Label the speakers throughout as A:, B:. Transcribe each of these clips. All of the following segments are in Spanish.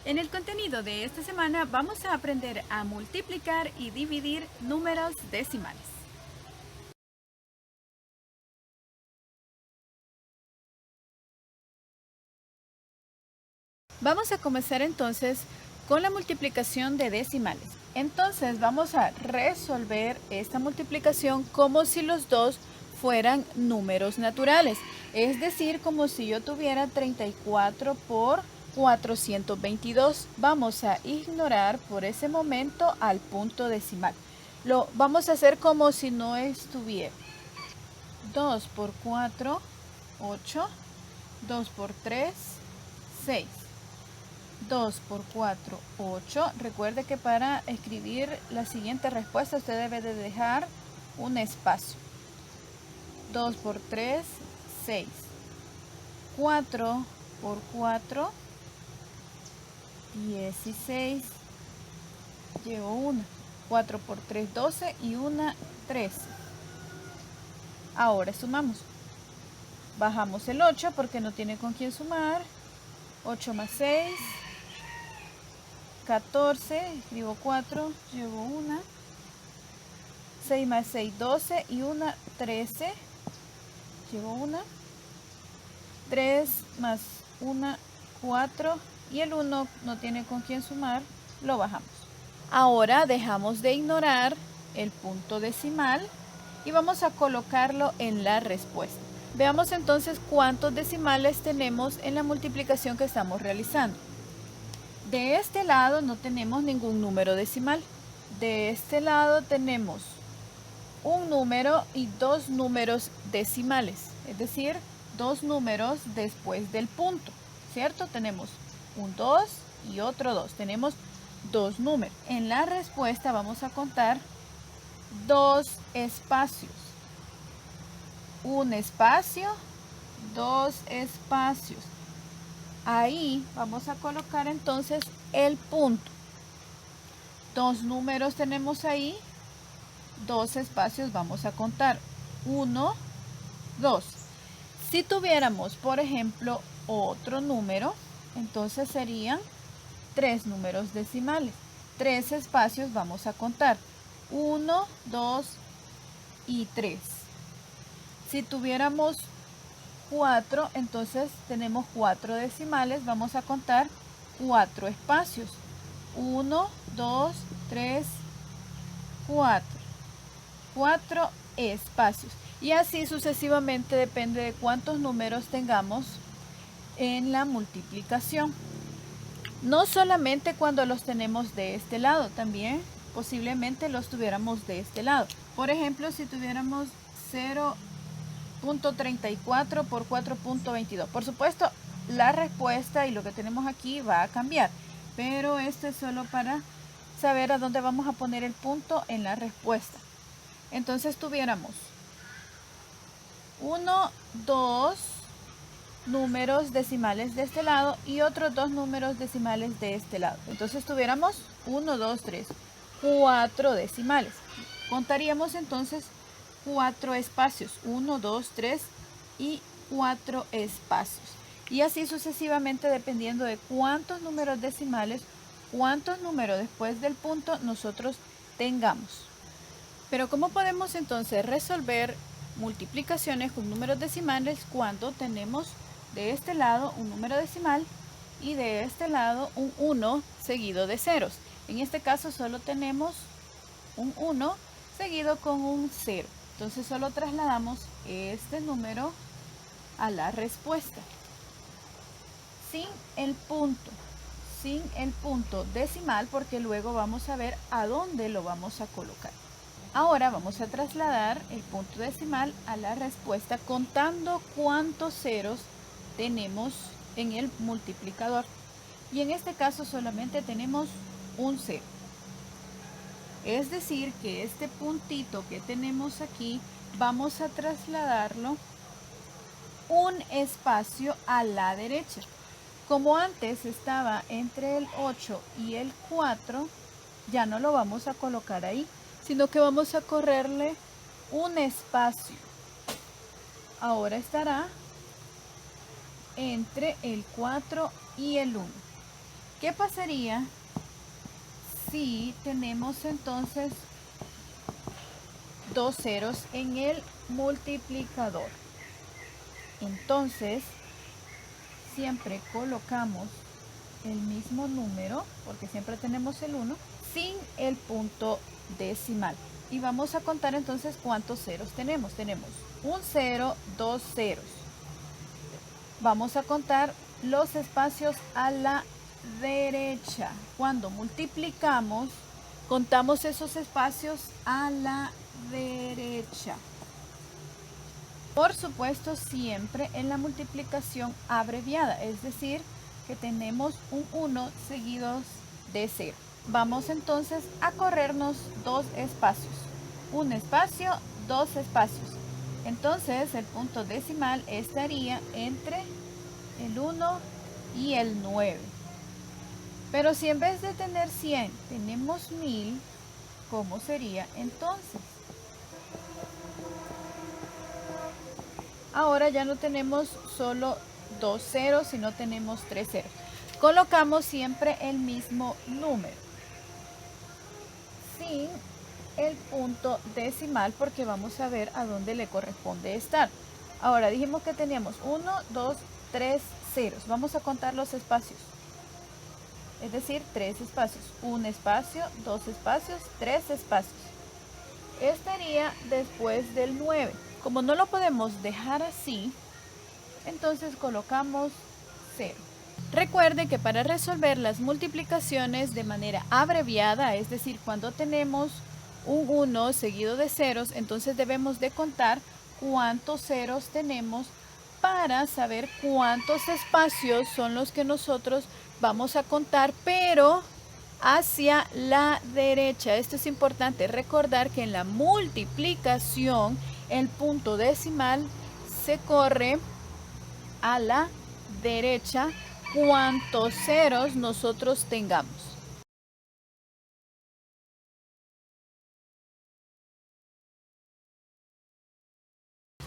A: En el contenido de esta semana vamos a aprender a multiplicar y dividir números decimales. Vamos a comenzar entonces con la multiplicación de decimales. Entonces vamos a resolver esta multiplicación como si los dos fueran números naturales. Es decir, como si yo tuviera 34 por 422. Vamos a ignorar por ese momento al punto decimal. Lo vamos a hacer como si no estuviera. 2 por 4, 8. 2 por 3, 6. 2 por 4, 8. Recuerde que para escribir la siguiente respuesta usted debe de dejar un espacio. 2 por 3, 6. 4 por 4, 16. Llevo 1. 4 por 3, 12 y 1, 13. Ahora sumamos. Bajamos el 8 porque no tiene con quién sumar. 8 más 6. 14, escribo 4, llevo 1, 6 más 6, 12 y 1, 13, llevo 1, 3 más 1, 4 y el 1 no tiene con quién sumar, lo bajamos. Ahora dejamos de ignorar el punto decimal y vamos a colocarlo en la respuesta. Veamos entonces cuántos decimales tenemos en la multiplicación que estamos realizando. De este lado no tenemos ningún número decimal. De este lado tenemos un número y dos números decimales, es decir, dos números después del punto, ¿cierto? Tenemos un 2 y otro 2. Tenemos dos números. En la respuesta vamos a contar dos espacios. Un espacio, dos espacios. Ahí vamos a colocar entonces el punto. Dos números tenemos ahí, dos espacios vamos a contar. 1, 2. Si tuviéramos, por ejemplo, otro número, entonces serían tres números decimales. Tres espacios vamos a contar. 1, 2 y 3. Si tuviéramos 4, entonces tenemos 4 decimales, vamos a contar 4 espacios. 1, 2, 3, 4. 4 espacios. Y así sucesivamente depende de cuántos números tengamos en la multiplicación. No solamente cuando los tenemos de este lado, también posiblemente los tuviéramos de este lado. Por ejemplo, si tuviéramos 0.34 por 4.22. Por supuesto, la respuesta y lo que tenemos aquí va a cambiar, pero esto es solo para saber a dónde vamos a poner el punto en la respuesta. Entonces tuviéramos 1, 2 números decimales de este lado y otros dos números decimales de este lado. Entonces tuviéramos 1, 2, 3, 4 decimales. Contaríamos entonces 4 espacios, 1, 2, 3 y 4 espacios. Y así sucesivamente dependiendo de cuántos números decimales, cuántos números después del punto nosotros tengamos. Pero ¿cómo podemos entonces resolver multiplicaciones con números decimales cuando tenemos de este lado un número decimal y de este lado un 1 seguido de ceros? En este caso solo tenemos un 1 seguido con un 0. Entonces solo trasladamos este número a la respuesta. Sin el punto decimal, porque luego vamos a ver a dónde lo vamos a colocar. Ahora vamos a trasladar el punto decimal a la respuesta contando cuántos ceros tenemos en el multiplicador. Y en este caso solamente tenemos un 0. Es decir, que este puntito que tenemos aquí vamos a trasladarlo un espacio a la derecha. Como antes estaba entre el 8 y el 4, ya no lo vamos a colocar ahí, sino que vamos a correrle un espacio. Ahora estará entre el 4 y el 1. ¿Qué pasaría si tenemos entonces dos ceros en el multiplicador? Entonces, siempre colocamos el mismo número, porque siempre tenemos el 1, sin el punto decimal. Y vamos a contar entonces cuántos ceros tenemos. Tenemos un 0, dos ceros. Vamos a contar los espacios a la derecha. Cuando multiplicamos, contamos esos espacios a la derecha. Por supuesto, siempre en la multiplicación abreviada, es decir, que tenemos un 1 seguidos de 0. Vamos entonces a corrernos dos espacios. Un espacio, dos espacios. Entonces el punto decimal estaría entre el 1 y el 9. Pero si en vez de tener 100 tenemos 1000, ¿cómo sería entonces? Ahora ya no tenemos solo dos ceros, sino tenemos tres ceros. Colocamos siempre el mismo número, sin el punto decimal, porque vamos a ver a dónde le corresponde estar. Ahora dijimos que teníamos 1, 2, 3 ceros. Vamos a contar los espacios. Es decir, tres espacios. Un espacio, dos espacios, tres espacios. Estaría después del 9. Como no lo podemos dejar así, entonces colocamos 0. Recuerde que para resolver las multiplicaciones de manera abreviada, es decir, cuando tenemos un 1 seguido de ceros, entonces debemos de contar cuántos ceros tenemos para saber cuántos espacios son los que nosotros vamos a contar, pero hacia la derecha. Esto es importante recordar que en la multiplicación el punto decimal se corre a la derecha cuantos ceros nosotros tengamos.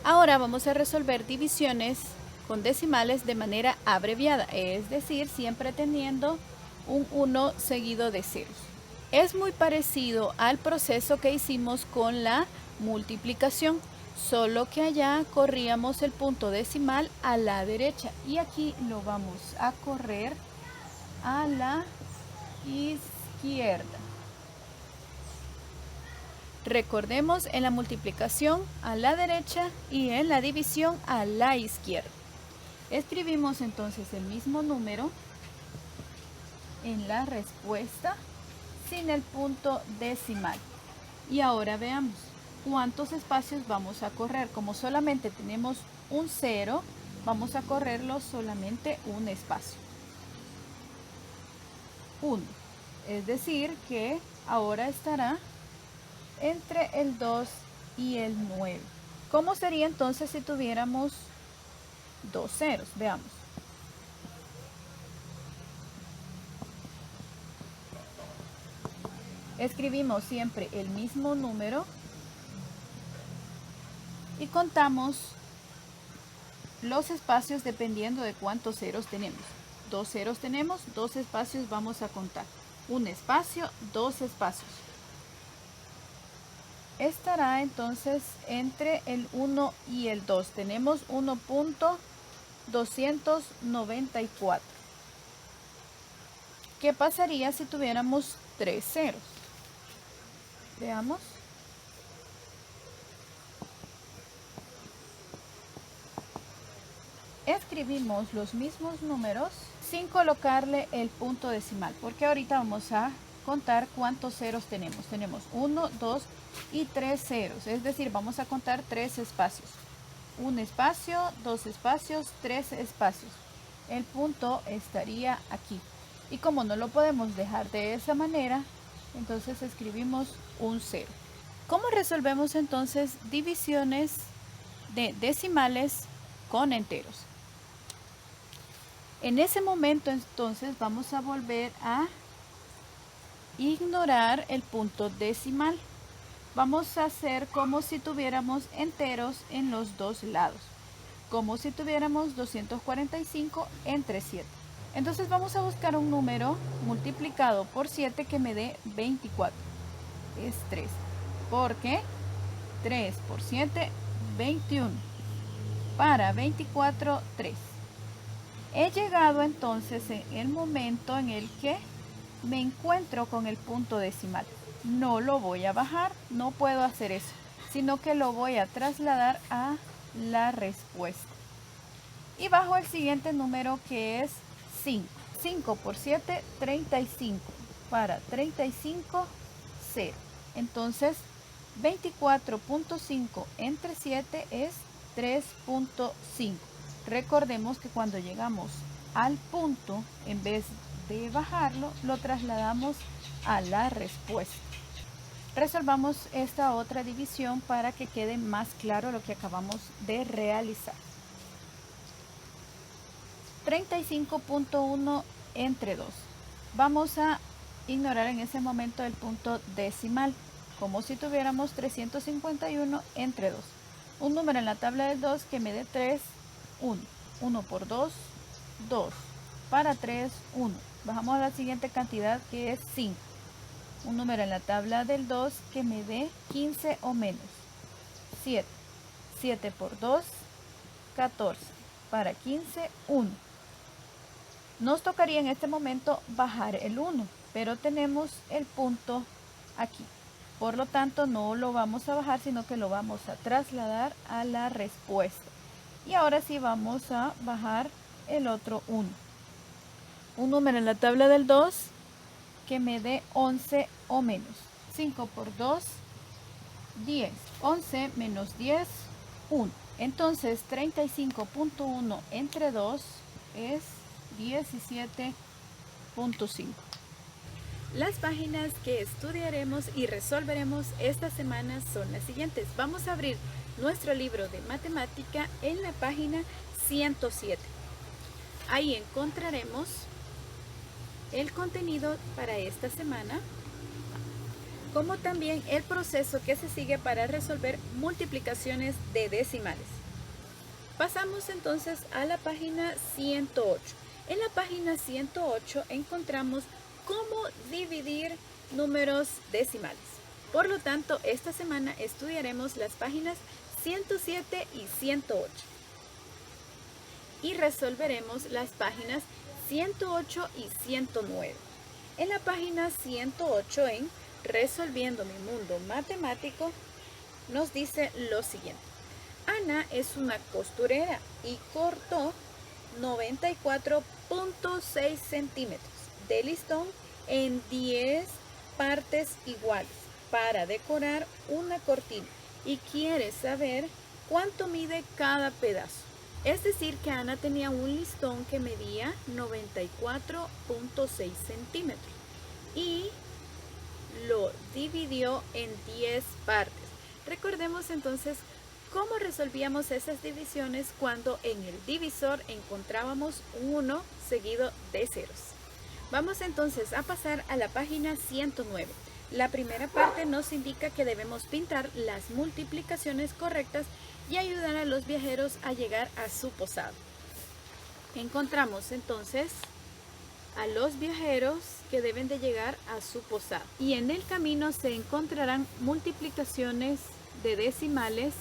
A: Ahora vamos a resolver divisiones con decimales de manera abreviada, es decir, siempre teniendo un 1 seguido de ceros. Es muy parecido al proceso que hicimos con la multiplicación, solo que allá corríamos el punto decimal a la derecha y aquí lo vamos a correr a la izquierda. Recordemos, en la multiplicación a la derecha y en la división a la izquierda. Escribimos entonces el mismo número en la respuesta sin el punto decimal. Y ahora veamos cuántos espacios vamos a correr. Como solamente tenemos un 0, vamos a correrlo solamente un espacio. 1. Es decir que ahora estará entre el 2 y el 9. ¿Cómo sería entonces si tuviéramos dos ceros? Veamos. Escribimos siempre el mismo número y contamos los espacios dependiendo de cuántos ceros tenemos. Dos ceros tenemos, dos espacios vamos a contar. Un espacio, dos espacios. Estará entonces entre el 1 y el 2. Tenemos 1.294. ¿Qué pasaría si tuviéramos tres ceros? Veamos. Escribimos los mismos números sin colocarle el punto decimal, porque ahorita vamos a contar cuántos ceros tenemos. Tenemos 1, 2 y 3 ceros, es decir, vamos a contar tres espacios. Un espacio, dos espacios, tres espacios. El punto estaría aquí. Y como no lo podemos dejar de esa manera, entonces escribimos un 0. ¿Cómo resolvemos entonces divisiones de decimales con enteros? En ese momento entonces vamos a volver a ignorar el punto decimal. Vamos a hacer como si tuviéramos enteros en los dos lados, como si tuviéramos 245 entre 7. Entonces vamos a buscar un número multiplicado por 7 que me dé 24. Es 3. Porque 3 por 7, 21. Para 24, 3. He llegado entonces en el momento en el que me encuentro con el punto decimal. No lo voy a bajar, no puedo hacer eso, sino que lo voy a trasladar a la respuesta. Y bajo el siguiente número que es 5. 5 por 7, 35. Para 35, 0. Entonces, 24.5 entre 7 es 3.5. Recordemos que cuando llegamos al punto, en vez de bajarlo, lo trasladamos a la respuesta. Resolvamos esta otra división para que quede más claro lo que acabamos de realizar. 35.1 entre 2. Vamos a ignorar en ese momento el punto decimal, como si tuviéramos 351 entre 2. Un número en la tabla del 2 que me dé 3, 1. 1 por 2, 2. Para 3, 1. Bajamos a la siguiente cantidad que es 5. Un número en la tabla del 2 que me dé 15 o menos. 7. 7 por 2, 14. Para 15, 1. Nos tocaría en este momento bajar el 1, pero tenemos el punto aquí. Por lo tanto, no lo vamos a bajar, sino que lo vamos a trasladar a la respuesta. Y ahora sí vamos a bajar el otro 1. Un número en la tabla del 2 que me dé 11 o menos. 5 por 2, 10. 11 menos 10, 1. Entonces, 35.1 entre 2 es 17.5. Las páginas que estudiaremos y resolveremos esta semana son las siguientes. Vamos a abrir nuestro libro de matemática en la página 107. Ahí encontraremos el contenido para esta semana, como también el proceso que se sigue para resolver multiplicaciones de decimales. Pasamos entonces a la página 108. En la página 108 encontramos cómo dividir números decimales. Por lo tanto, esta semana estudiaremos las páginas 107 y 108. Y resolveremos las páginas 108 y 109. En la página 108, en Resolviendo mi mundo matemático, nos dice lo siguiente. Ana es una costurera y cortó 94.6 centímetros de listón en 10 partes iguales para decorar una cortina y quiere saber cuánto mide cada pedazo. Es decir, que Ana tenía un listón que medía 94.6 centímetros y lo dividió en 10 partes. Recordemos entonces cómo resolvíamos esas divisiones cuando en el divisor encontrábamos un 1 seguido de ceros. Vamos entonces a pasar a la página 109. La primera parte nos indica que debemos pintar las multiplicaciones correctas y ayudar a los viajeros a llegar a su posada. Encontramos entonces a los viajeros que deben de llegar a su posada. Y en el camino se encontrarán multiplicaciones de decimales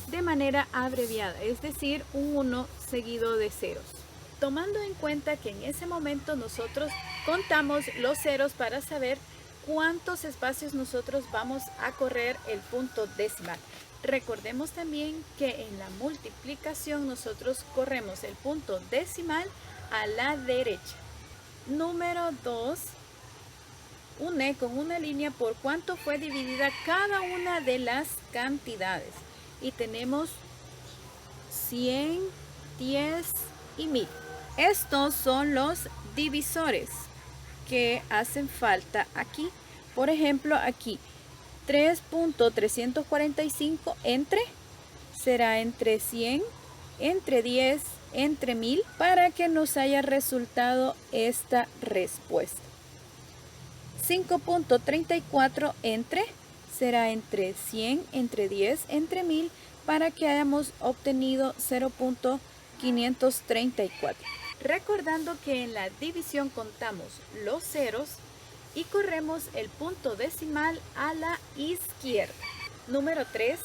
A: de manera abreviada, es decir, un 1 seguido de ceros. Tomando en cuenta que en ese momento nosotros contamos los ceros para saber cuántos espacios nosotros vamos a correr el punto decimal. Recordemos también que en la multiplicación nosotros corremos el punto decimal a la derecha. Número 2, une con una línea por cuánto fue dividida cada una de las cantidades. Y tenemos 100, 10 y 1000. Estos son los divisores que hacen falta aquí. Por ejemplo, aquí 3.345 será entre 100, entre 10, entre 1000 para que nos haya resultado esta respuesta. 5.34 será entre 100, entre 10, entre 1000 para que hayamos obtenido 0.534. Recordando que en la división contamos los ceros y corremos el punto decimal a la izquierda. Número 3.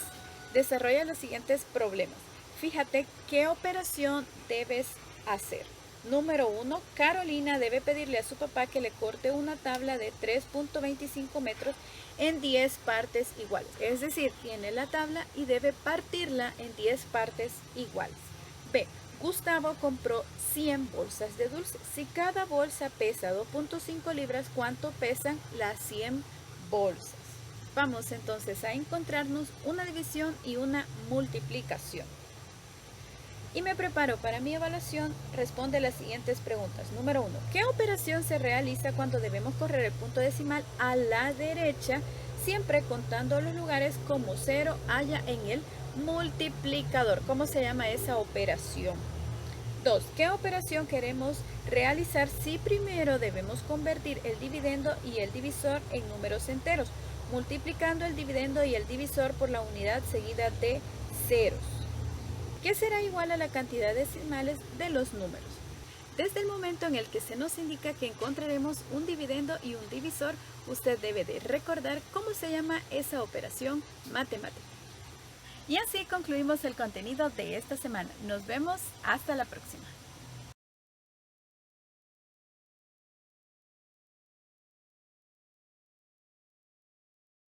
A: Desarrolla los siguientes problemas. Fíjate qué operación debes hacer. Número 1. Carolina debe pedirle a su papá que le corte una tabla de 3.25 metros en 10 partes iguales. Es decir, tiene la tabla y debe partirla en 10 partes iguales. B. Gustavo compró 100 bolsas de dulce. Si cada bolsa pesa 2.5 libras, ¿cuánto pesan las 100 bolsas? Vamos entonces a encontrarnos una división y una multiplicación. Y me preparo para mi evaluación. Responde las siguientes preguntas. Número 1. ¿Qué operación se realiza cuando debemos correr el punto decimal a la derecha, siempre contando los lugares como 0 haya en el multiplicador? ¿Cómo se llama esa operación? 2. ¿Qué operación queremos realizar si primero debemos convertir el dividendo y el divisor en números enteros, multiplicando el dividendo y el divisor por la unidad seguida de ceros? ¿Qué será igual a la cantidad de decimales de los números? Desde el momento en el que se nos indica que encontraremos un dividendo y un divisor, usted debe de recordar cómo se llama esa operación matemática. Y así concluimos el contenido de esta semana. Nos vemos hasta la próxima.